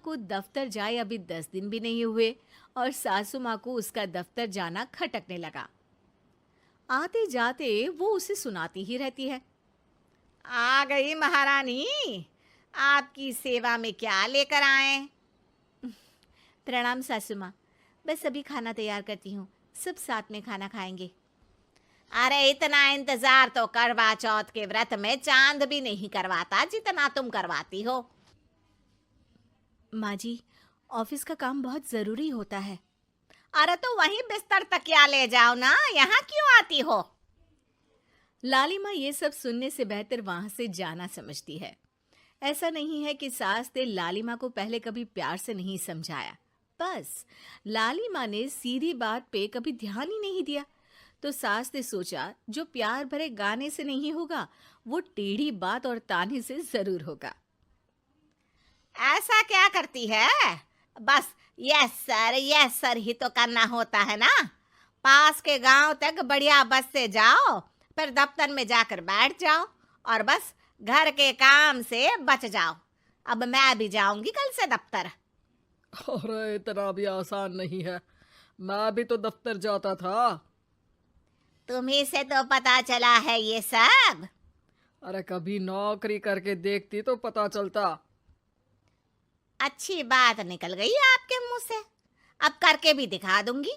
को दफ्तर जाए अभी 10 दिन भी नहीं हुए और सासू माँ को उसका दफ्तर जाना खटकने लगा। आते जाते वो उसे सुनाती ही रहती है। आ गई महारानी, आपकी सेवा में क्या लेकर आए? प्रणाम सासू माँ, बस अभी खाना तैयार करती हूँ, सब साथ में खाना खाएंगे। अरे इतना इंतजार तो करवा चौथ के व्रत में चांद भी नहीं करवाता जितना तुम करवाती हो। माँ जी, ऑफिस का काम बहुत ज़रूरी होता है। अरे तो वहीं बिस्तर तकिया ले जाओ ना, यहाँ क्यों आती हो? लालिमा ये सब सुनने से बेहतर वहां से जाना समझती है। ऐसा नहीं है कि सास ने लालिमा को पहले कभी प्यार से नहीं समझाया, बस लालिमा ने सीधी बात पे कभी ध्यान ही नहीं दिया। तो सास ने सोचा जो प्यार भरे गाने से नहीं होगा वो टेढ़ी बात और ताने से जरूर होगा। ऐसा क्या करती है? बस यस सर ही तो करना होता है ना। पास के गांव तक बढ़िया बस से जाओ, फिर दफ्तर में जाकर बैठ जाओ और बस घर के काम से बच जाओ। अब मैं भी जाऊंगी कल से दफ्तर। अरे इतना भी आसान नहीं है, मैं भी तो दफ्तर जाता था। तुम्ही से तो पता चला है ये सब। अरे कभी नौकरी करके देखती तो पता चलता। अच्छी बात निकल गई आपके मुंह से। अब करके भी दिखा दूंगी,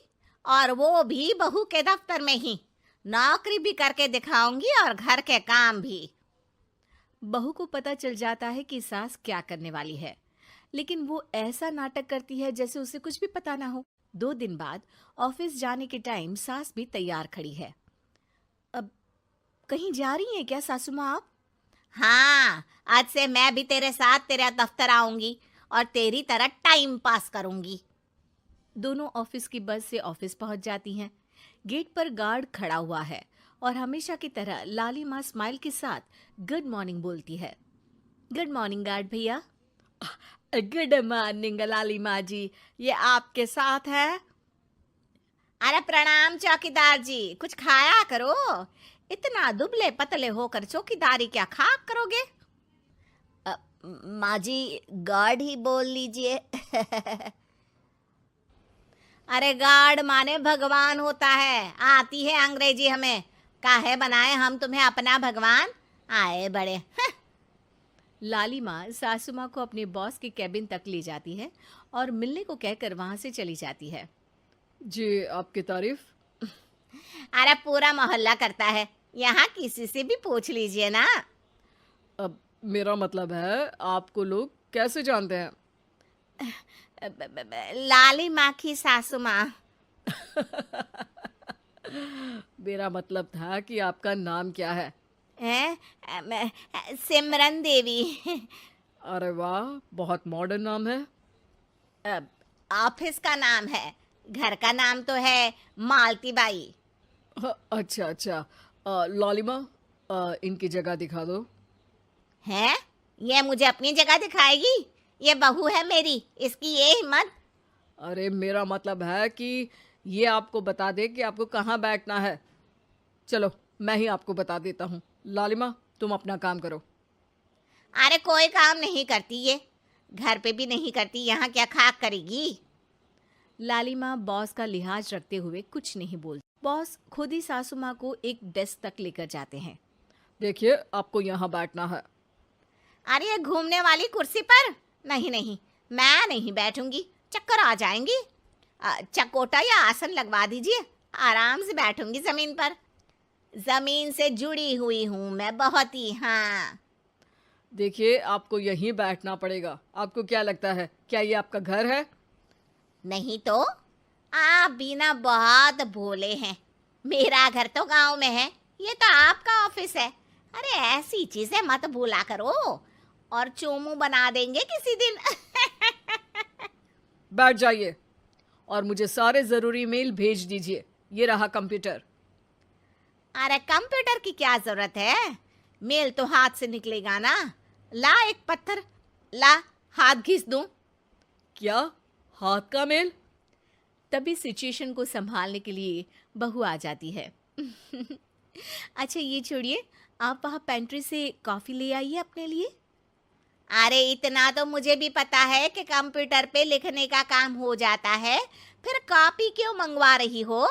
और वो भी बहू के दफ्तर में ही। नौकरी भी करके दिखाऊंगी और घर के काम भी। बहू को पता चल जाता है कि सास क्या करने वाली है, लेकिन वो ऐसा नाटक करती है जैसे उसे कुछ भी पता ना हो। 2 दिन बाद ऑफिस जाने के टाइम सास भी तैयार खड़ी है। अब कहीं जा रही हैं क्या सासू माँ आप? हाँ, आज से मैं भी तेरे साथ तेरे दफ्तर आऊंगी और तेरी तरह टाइम पास करूंगी। दोनों ऑफिस की बस से ऑफिस पहुंच जाती हैं। गेट पर गार्ड खड़ा हुआ है और हमेशा की तरह लालिमा स्माइल के साथ गुड मॉर्निंग बोलती है। गुड मॉर्निंग गार्ड भैया। गुड मॉर्निंग लालिमा जी, ये आपके साथ है? अरे प्रणाम चौकीदार जी, कुछ खाया करो। इतना दुबले पतले होकर चौकीदारी क्या खाक करोगे? माँ जी, गार्ड ही बोल लीजिए। अरे गार्ड माने भगवान होता है, आती है अंग्रेजी हमें। काहे बनाए हम तुम्हें अपना भगवान, आए बड़े। लालिमा सासू माँ को अपने बॉस के कैबिन तक ले जाती है और मिलने को कहकर वहां से चली जाती है। जी, आपकी तारीफ। अरे पूरा मोहल्ला करता है, यहाँ किसी से भी पूछ लीजिए ना। अब मेरा मतलब है आपको लोग कैसे जानते हैं? लाली माँ की सासू माँ। मेरा मतलब था कि आपका नाम क्या है? है सिमरन देवी। अरे वाह, बहुत मॉडर्न नाम है। ऑफिस का नाम है, घर का नाम तो है मालती बाई। अच्छा अच्छा। लालिमा, इनकी जगह दिखा दो। है, ये मुझे अपनी जगह दिखाएगी? ये बहू है मेरी, इसकी ये हिम्मत। अरे मेरा मतलब है कि ये आपको बता दे कि आपको कहाँ बैठना है। चलो मैं ही आपको बता देता हूँ। लालिमा, तुम अपना काम करो। अरे कोई काम नहीं करती ये, घर पे भी नहीं करती, यहाँ क्या खाक करेगी? लालिमा बॉस का लिहाज रखते हुए कुछ नहीं बोलती। बॉस खुद ही सासू माँ को एक डेस्क तक लेकर जाते हैं। देखिए, आपको यहाँ बैठना है। अरे ये घूमने वाली कुर्सी पर नहीं नहीं, मैं नहीं बैठूंगी, चक्कर आ जाएंगी। चकोटा या आसन लगवा दीजिए, आराम से बैठूंगी जमीन पर। जमीन से जुड़ी हुई हूँ मैं बहुत ही। हाँ देखिए, आपको यहीं बैठना पड़ेगा। आपको क्या लगता है, क्या ये आपका घर है? नहीं तो, आप भी ना बहुत भोले हैं। मेरा घर तो गांव में है, ये तो आपका ऑफिस है। अरे ऐसी चीजें मत भूला करो, और चोमू बना देंगे किसी दिन। बैठ जाइए और मुझे सारे ज़रूरी मेल भेज दीजिए। ये रहा कंप्यूटर। अरे कंप्यूटर की क्या जरूरत है, मेल तो हाथ से निकलेगा ना। ला एक पत्थर, ला हाथ घिस दूं। क्या, हाथ का मेल? तभी सिचुएशन को संभालने के लिए बहू आ जाती है। अच्छा ये छोड़िए, आप वहाँ पेंट्री से कॉफ़ी ले आइए अपने लिए। अरे इतना तो मुझे भी पता है कि कंप्यूटर पे लिखने का काम हो जाता है, फिर कॉपी क्यों मंगवा रही हो?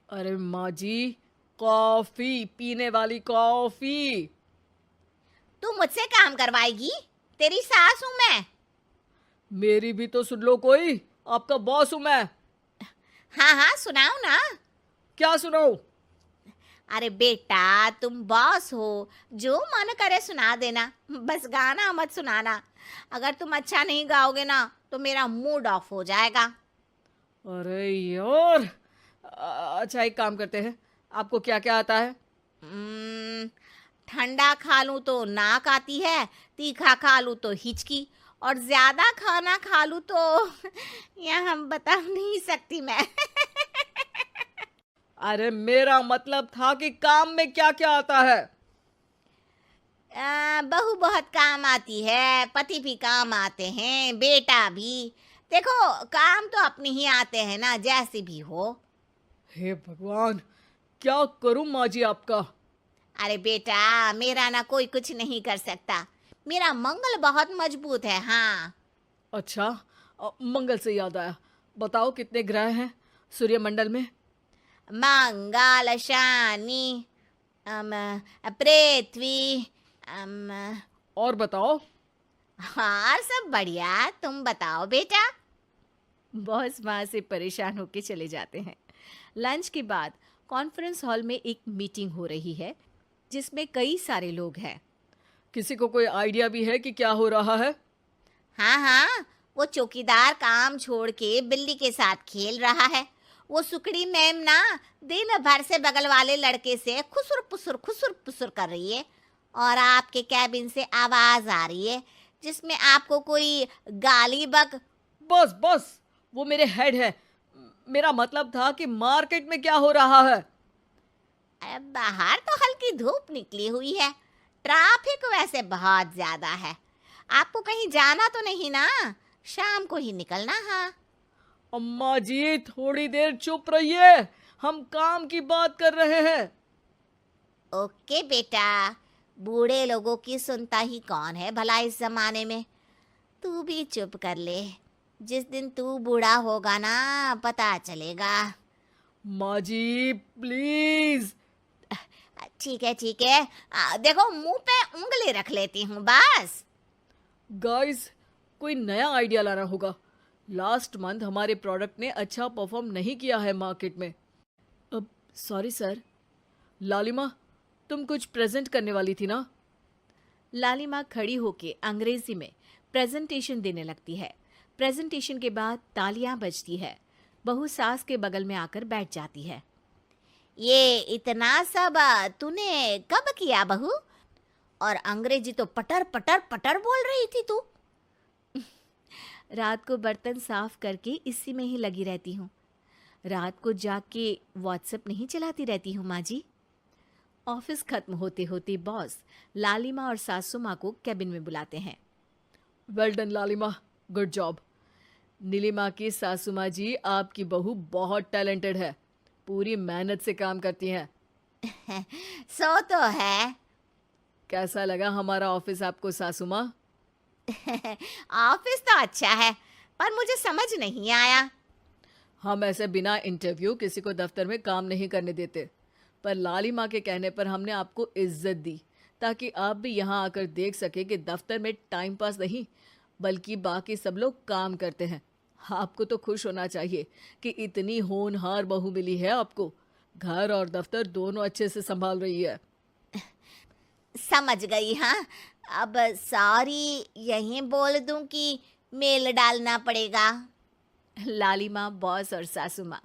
अरे माँ जी, कॉफी, पीने वाली कॉफी। तू मुझसे काम करवाएगी? तेरी सास हूं मैं। मेरी भी तो सुन लो कोई, आपका बॉस हूं मैं। हाँ हाँ, सुनाओ ना। क्या सुनाऊं? अरे बेटा, तुम बॉस हो, जो मन करे सुना देना, बस गाना मत सुनाना। अगर तुम अच्छा नहीं गाओगे ना तो मेरा मूड ऑफ हो जाएगा। अरे यार, अच्छा एक काम करते हैं, आपको क्या क्या आता है? हम्म, ठंडा खा लूं तो नाक आती है, तीखा खा लूं तो हिचकी, और ज्यादा खाना खा लूं तो यहाँ बता नहीं सकती मैं। अरे मेरा मतलब था कि काम में क्या क्या आता है। बहू बहुत काम आती है, पति भी काम आते हैं, बेटा भी। देखो, काम तो अपने ही आते हैं ना, जैसे भी हो। हे भगवान, क्या करूं माँ जी आपका? अरे बेटा, मेरा ना कोई कुछ नहीं कर सकता। मेरा मंगल बहुत मजबूत है। हाँ। अच्छा, मंगल से याद आया, बताओ कितने ग्रह हैं सूर्यमंडल में? मंगल, शनि, पृथ्वी, अम, और बताओ। और सब बढ़िया। तुम बताओ बेटा। बॉस वहां से परेशान होकर चले जाते हैं। लंच के बाद कॉन्फ्रेंस हॉल में एक मीटिंग हो रही है जिसमें कई सारे लोग हैं। किसी को कोई आइडिया भी है कि क्या हो रहा है? हाँ हाँ, वो चौकीदार काम छोड़ के बिल्ली के साथ खेल रहा है। वो सुकड़ी मैम ना दिन भर से बगल वाले लड़के से खुसुर पुसुर कर रही है, और आपके कैबिन से आवाज आ रही है जिसमें आपको कोई गाली बक। बस बस, वो मेरे हेड है। मेरा मतलब था कि मार्केट में क्या हो रहा है। अरे बाहर तो हल्की धूप निकली हुई है, ट्रैफिक वैसे बहुत ज्यादा है। आपको कहीं जाना तो नहीं ना? शाम को ही निकलना। हाँ। अम्मा जी थोड़ी देर चुप रहिए, हम काम की बात कर रहे हैं। ओके बेटा, बूढ़े लोगों की सुनता ही कौन है भला इस जमाने में। तू भी चुप कर ले, जिस दिन तू बूढ़ा होगा ना पता चलेगा। माँ जी प्लीज। ठीक है ठीक है, देखो मुंह पे उंगली रख लेती हूँ बस। गाइस, कोई नया आइडिया लाना होगा। लास्ट मंथ हमारे प्रोडक्ट ने अच्छा परफॉर्म नहीं किया है मार्केट में। अब सॉरी सर। लालिमा, तुम कुछ प्रेजेंट करने वाली थी ना? लालिमा खड़ी होके अंग्रेजी में प्रेजेंटेशन देने लगती है। प्रेजेंटेशन के बाद तालियां बजती है। बहू सास के बगल में आकर बैठ जाती है। ये इतना सब तूने कब किया बहू? और अंग्रेजी तो पटर पटर पटर बोल रही थी तू। रात को बर्तन साफ करके इसी में ही लगी रहती हूँ। रात को जाग के व्हाट्सएप नहीं चलाती रहती हूँ माँ जी। ऑफिस खत्म होते होते बॉस लालिमा और सासू माँ को कैबिन में बुलाते हैं। वेल डन लालिमा, गुड जॉब। नीलिमा की सासू माँ जी, आपकी बहू बहुत टैलेंटेड है, पूरी मेहनत से काम करती हैं। सो तो है। कैसा लगा हमारा ऑफिस आपको सासू माँ? ऑफिस तो अच्छा है, पर मुझे समझ नहीं आया। हम ऐसे बिना इंटरव्यू किसी को दफ्तर में काम नहीं करने देते, पर लालिमा के कहने पर हमने आपको इज्जत दी ताकि आप भी यहाँ आकर देख सके कि दफ्तर में टाइम पास नहीं बल्कि बाकी सब लोग काम करते हैं। आपको तो खुश होना चाहिए कि इतनी होनहार बहू मिली है आपको। घर और दफ्तर दोनों अच्छे से संभाल रही है। समझ गई। हाँ, अब सॉरी यहीं बोल दूं कि मेल डालना पड़ेगा? लालिमा, बॉस और सासू माँ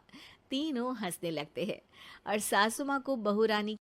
तीनों हंसने लगते हैं और सासू माँ को बहू रानी